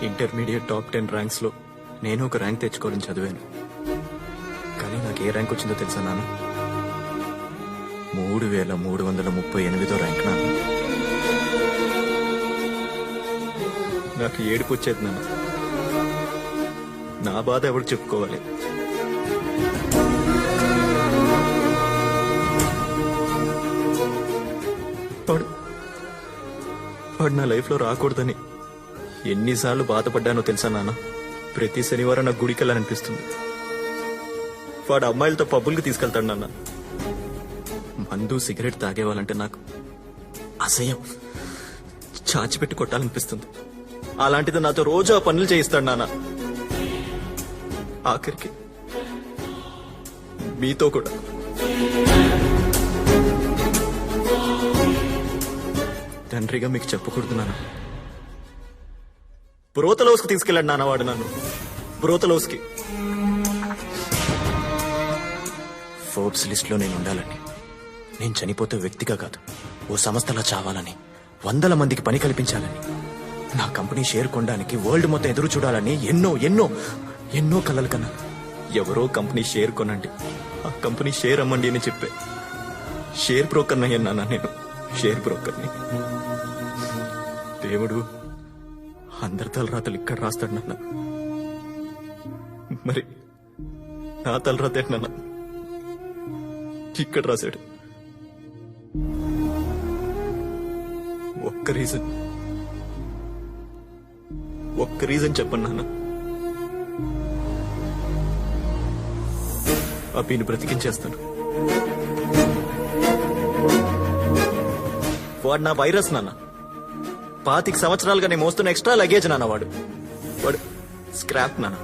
Intermediate top 10 ranks లో నేను ఒక ర్యాంక్ తెచ్చుకోవాలని చదివాను. కానీ నాకు ఏ ర్యాంక్ వచ్చిందో తెలుసా నాన్న? 3338 ర్యాంక్ నాన్న. నాకు ఏడుపు వచ్చేది నాన్న. నా బాధ ఎవరికి చెప్పుకోవాలి? వాడు నా లైఫ్ లో రాకూడదని ఎన్నిసార్లు బాధపడ్డానో తెలుసా నాన్న? ప్రతి శనివారం నాకు గుడికి వెళ్ళాలనిపిస్తుంది. వాడు అమ్మాయిలతో పబ్బులకి తీసుకెళ్తాడు నాన్న. మందు సిగరెట్ తాగేవాళ్ళంటే నాకు అసహ్యం, చాచిపెట్టి కొట్టాలనిపిస్తుంది. అలాంటిది నాతో రోజు ఆ పనులు చేయిస్తాడు నాన్న. ఆఖరికి మీతో కూడా. తండ్రిగా మీకు చెప్పకూడదు నాన్న. బ్రోతలోస్కి తీసుకెళ్ళాడు నాన్న వాడు నన్ను. బ్రోతలోస్కి. ఫోర్బ్స్ లిస్ట్ లో నేను ఉండాలని, నేను చనిపోతే వ్యక్తిగా కాదు ఓ సంస్థలా చావాలని, 100 మందికి పని కల్పించాలని, నా కంపెనీ షేర్ కొనడానికి వరల్డ్ మొత్తం ఎదురు చూడాలని ఎన్నో ఎన్నో ఎన్నో కలలు కన్నాను. ఎవరో కంపెనీ షేర్ కొనండి, ఆ కంపెనీ షేర్ అమ్మండి అని చెప్పే షేర్ బ్రోకర్ అయ్యాను నేను. షేర్ బ్రోకర్ని. దేవుడు అందరి తలరాతలు ఇక్కడ రాస్తాడు నాన్న. మరి నా తలరాత నాన్న ఇక్కడ రాశాడు. ఒక్క రీజన్ చెప్పండి నాన్న. అభిని బ్రతికించేస్తాను. వాడు నా వైరస్ నాన్న. 25 సంవత్సరాలుగా నేను మోస్తున్న ఎక్స్ట్రా లగేజ్ నాన్న. వాడు స్క్రాప్ నాన్న.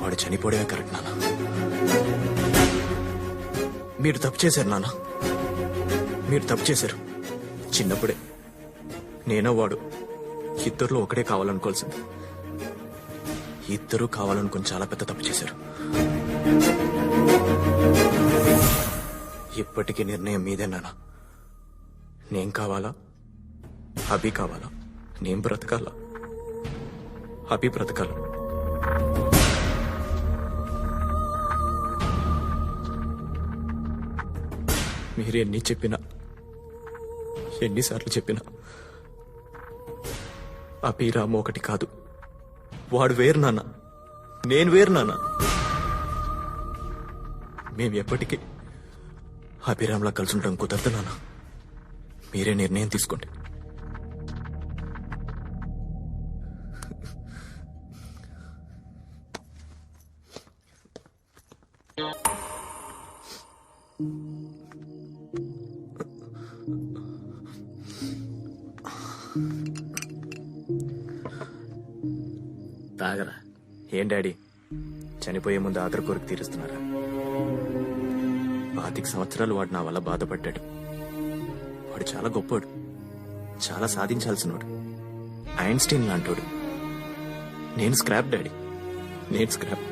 వాడు చనిపోవడమే కరెక్ట్ నాన్న. మీరు తప్పు చేశారు నాన్న. మీరు తప్పు చేశారు. చిన్నప్పుడే నేనో వాడు ఇద్దరులో ఒకడే కావాలనుకోవాల్సింది. ఇద్దరూ కావాలనుకుని చాలా పెద్ద తప్పు చేశారు. ఇప్పటికీ నిర్ణయం మీదే నాన్న. నేను కావాలా, అభి కావాలా? నేను బ్రతకాలా, అభి బ్రతకాల? మీరు ఎన్ని చెప్పినా, ఎన్నిసార్లు చెప్పినా అభిరామ్ ఒకటి కాదు. వాడు వేరు నాన్న, నేను వేరు నాన్న. మేము ఎప్పటికీ అభిరామ్లా కలిసి ఉండడం కుదరదు నాన్న. మీరే నిర్ణయం తీసుకోండి. తాగరా. ఏం డాడీ, చనిపోయే ముందు ఆఖరి కోరిక తీరుస్తున్నారా? 25 సంవత్సరాలు వాడు నా వల్ల బాధపడ్డాడు. వాడు చాలా గొప్పోడు, చాలా సాధించాల్సినోడు, ఐన్స్టీన్ లాంటోడు. నేను స్క్రాప్ డాడీ, నేను స్క్రాప్.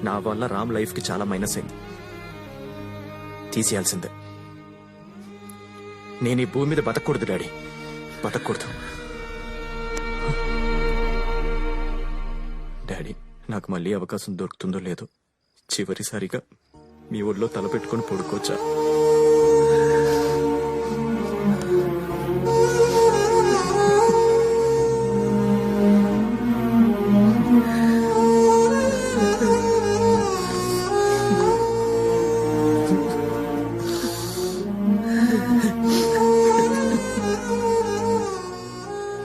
నా వల్ల రామ్ లైఫ్ కి చాలా మైనస్ అయింది. తీసేయాల్సిందే. నేను ఈ భూమి మీద బతకూడదు డాడీ, బతకూడదు. డాడీ, నాకు మళ్ళీ అవకాశం దొరుకుతుందో లేదో, చివరిసారిగా మీ ఊళ్ళో తలపెట్టుకుని పడుకోవచ్చా?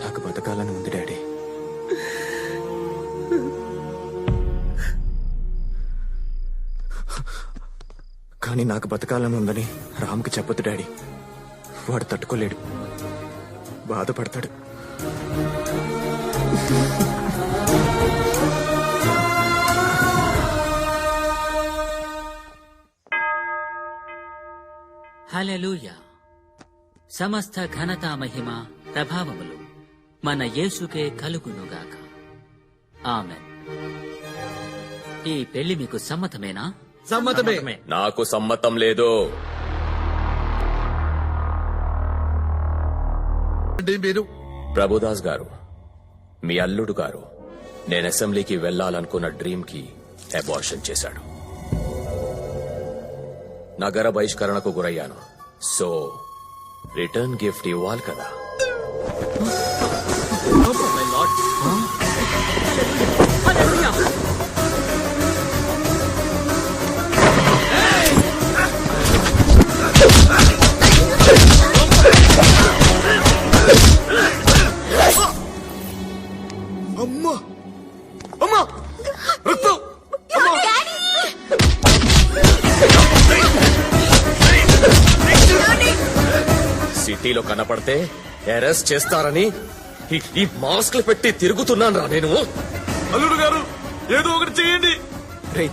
నాకు బతకాలని ఉంది డాడీ. కానీ నాకు బతకాలని ఉందని రామ్కి చెప్పొద్దు డాడీ. వాడు తట్టుకోలేడు, బాధపడతాడు. హల్లెలూయా. సమస్త ఘనత మహిమ ప్రభావములు మన యేసుకే కలుగునుగాక. ఆమెన్. ఈ పెళ్లి మీకు సమ్మతమేనా? సమ్మతమే. నాకు సమ్మతం లేదు. మీరు ప్రభుదాస్ గారు, మీ అల్లుడు గారు నేను అసెంబ్లీకి వెళ్లాలనుకున్న డ్రీమ్ కి అబార్షన్ చేశాడు. నగర బహిష్కరణకు గురయ్యాను. సో రిటర్న్ గిఫ్ట్ ఇవ్వాలి కదా. అమ్మా అమ్మా రక్తం అమ్మా సిటీలో కనపడితే అరెస్ట్ చేస్తారని ఈ మాస్క్లు పెట్టి తిరుగుతున్నాను రా నేను. అల్లుడు గారు ఏదో ఒకటి చేయండి. రే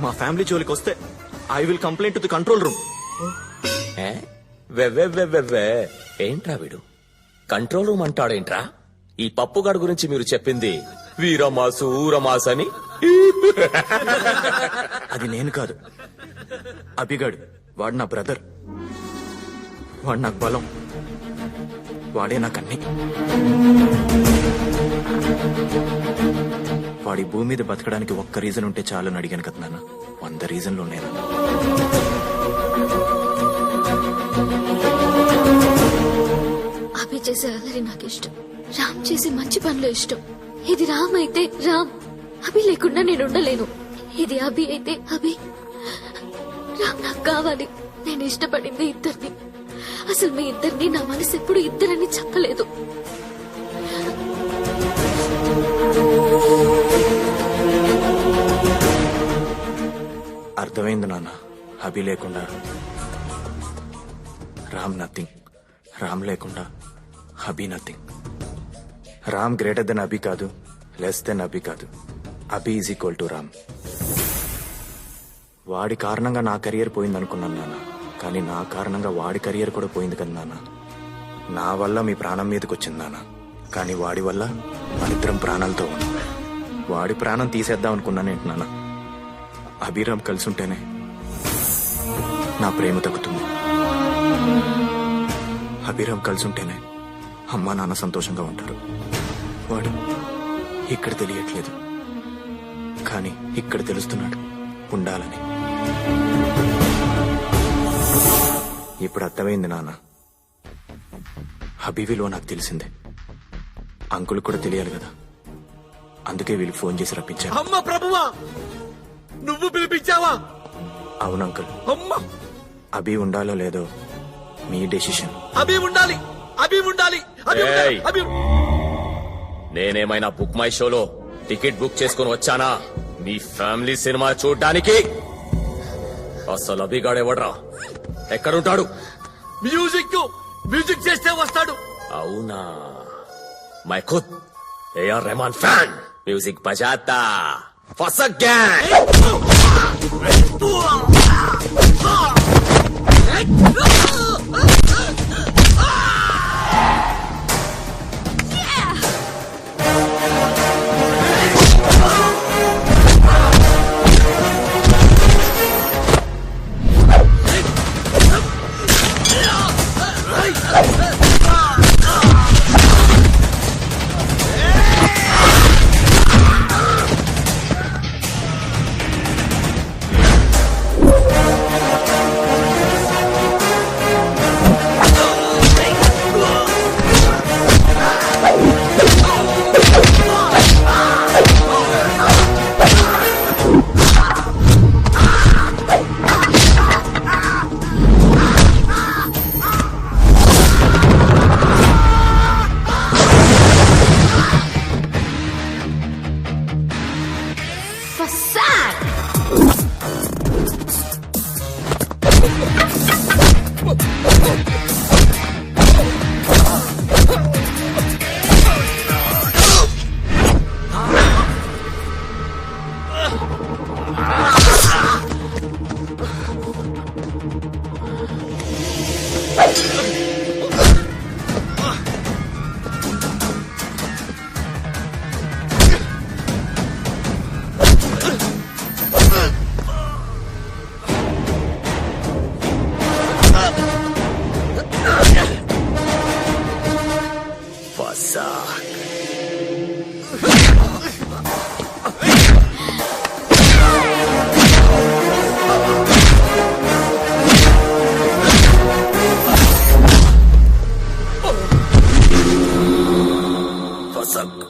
మా ఫ్యామిలీ జోలికి వస్తే I will complaint to the control room. ఏ? వెవ్వెవ్వెవ్వెవ్వే. ఏంట్రా వీడు కంట్రోల్ రూమ్ అంటాడేంట్రా? ఈ పప్పుగాడు గురించి మీరు చెప్పింది వీరమాసు ఊరమాసు అని. అది నేను కాదు, అభిగాడు. వాడు నా బ్రదర్, వాడు నాకు బలం, వాడే నాకు అన్ని. వాడి భూమి మీద బతకడానికి ఒక్క రీజన్ ఉంటే చాలని అడిగాను కదా నాన్న. 100 రీజన్లు ఉన్నాయి. అభి చేసే అల్లరి నాకు ఇష్టం, రామ్ చేసే మంచి పనులు ఇష్టం. ఇది రామ్ అయితే రామ్, అభి లేకుండా నేను ఉండలేను. ఇది అభి అయితే అభి, రామ్ నాకు కావాలి. నేను ఇష్టపడింది ఇద్దరిని. అసలు మీ ఇద్దరిని నా మనసు ఎప్పుడు ఇద్దరని చెప్పలేదు. అర్థమైంది నాన్న. అభి లేకుండా రామ్ నథింగ్, రామ్ లేకుండా అభి నథింగ్. రామ్ గ్రేటర్ దెన్ అభి కాదు, లెస్ దెన్ అభి కాదు. అభి ఈజ్ ఈక్వల్ టు రామ్. వాడి కారణంగా నా కెరియర్ పోయింది అనుకున్నాను నాన్న, కానీ నా కారణంగా వాడి కెరియర్ కూడా పోయింది కదా నాన్న. నా వల్ల మీ ప్రాణం మీదకి వచ్చింది నాన్న, కానీ వాడి వల్ల మనిద్దరం ప్రాణాలతో ఉన్నాం. వాడి ప్రాణం తీసేద్దాం అనుకున్నానేంటి నాన్న. అభిరామ్ కలిసి ఉంటేనే నా ప్రేమ తగ్గుతుంది. అభిరామ్ కలిసి ఉంటేనే అమ్మా నాన్న సంతోషంగా ఉంటారు. వాడు ఇక్కడ తెలియట్లేదు, కానీ ఇక్కడ తెలుస్తున్నాడు ఉండాలని. ఇప్పుడు అర్థమైంది నాన్న. అభి విలువ నాకు తెలిసిందే, అంకుల్ కూడా తెలియాలి కదా. అందుకే వీళ్ళకి ఫోన్ చేసి రప్పించాను. అమ్మ ప్రభువా, నువ్వు పిలిపించావా? అవును అంకుల్. అమ్మా, అభి ఉండాలో లేదో మీ డెసిషన్. అభి ఉండాలి, అభి ఉండాలి, అభి ఉండాలి, ఏయ్! అభి. నేనేమైనా బుక్ మై షోలో టికెట్ బుక్ చేసుకుని వచ్చానా మీ ఫ్యామిలీ సినిమా చూడ్డానికి? అసలు అభిగాడెవడ్రా? ఎక్కడుంటాడు? మ్యూజిక్ చేస్తే వస్తాడు. అవునా, మై ఖుద్ ఏఆర్ రెహమాన్ ఫ్యాన్. మ్యూజిక్ బజాతా ఫసక్ గ్యాంగ్. ఫసక్